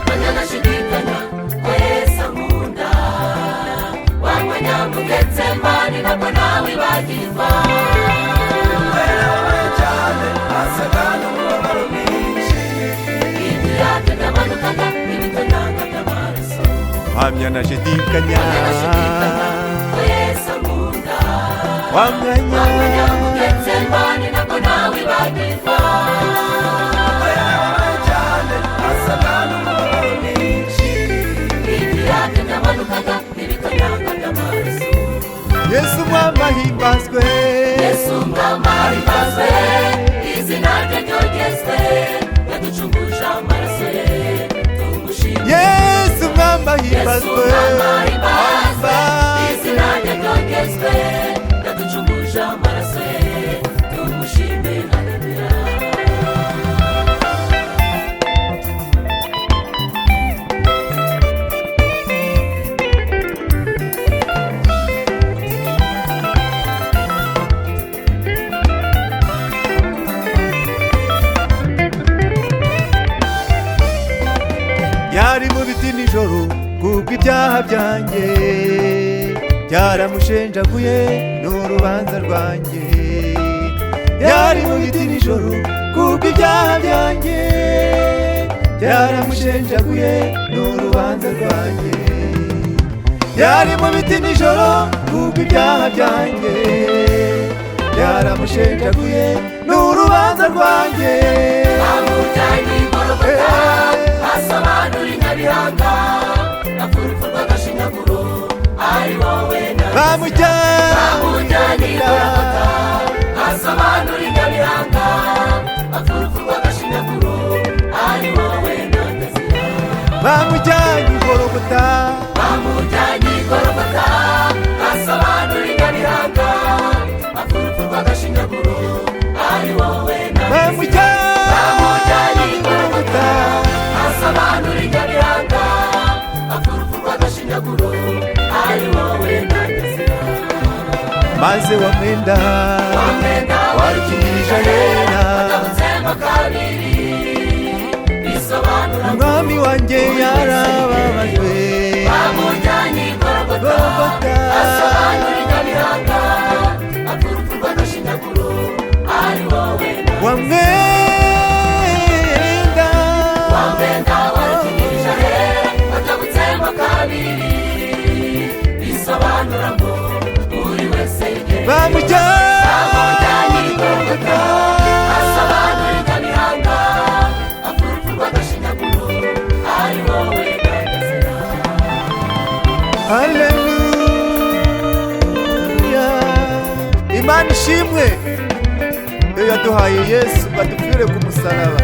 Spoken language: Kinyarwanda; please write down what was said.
Hamya nashidikanya wamwanya mugetsembani nako nawe bagiva cyane asagana umubabaro mwinshi ibyake byamanukaga ibitonyanga by'amaraso Yesu mwama himbazwe Yesu mwama himbazwe izina rye ryogezwe yaducunguje amaraso ye tumushimire Yesu mwama himbazwe izina rye ryogezwe yaducunguje amaraso ye tumushimire haleluya Yari mu biti nijoro kubwo ibyaha byanjye byaramushenjaguye n'urubanza rwanjye Yari mu biti nijoro kubwo ibyaha byanjye byaramushenjaguye n'urubanza rwanjye Yari mu biti nijoro kubwo ibyaha byanjye byaramushenjaguye n'urubanza rwanjye amujyanye igorogota asobanura inyabihanga afurupfu rw'agashinyaguro ari wowe bamujyanye igorogota asobanura inyabihanga afurupfu rw'agashinyaguro ari wowe nandazira bamujyanye igorogota asobanura inyabihanga afurupfu rw'agashinyaguro ari wowe bamujyanye igorogota asobanura inyabihanga afurupfu rw'agashinyaguro ari wowe nandazira maze wamwenda warukingirije ahera umwami wanjye yarababajwe bamujyanye igorogota asobanura inyabihanga afurupfu rw'agashinyaguro ari wowe wamwenda warukingirije ahera atabutsemo kabiri bisobanura ngo buri wese bamujyanye igorogota asobanura inyabihanga afurupfu rw'agashinyaguro ari wowe nandazira haleluya Imana ishimwe iyo yaduhaye Yesu badupfire ku musaraba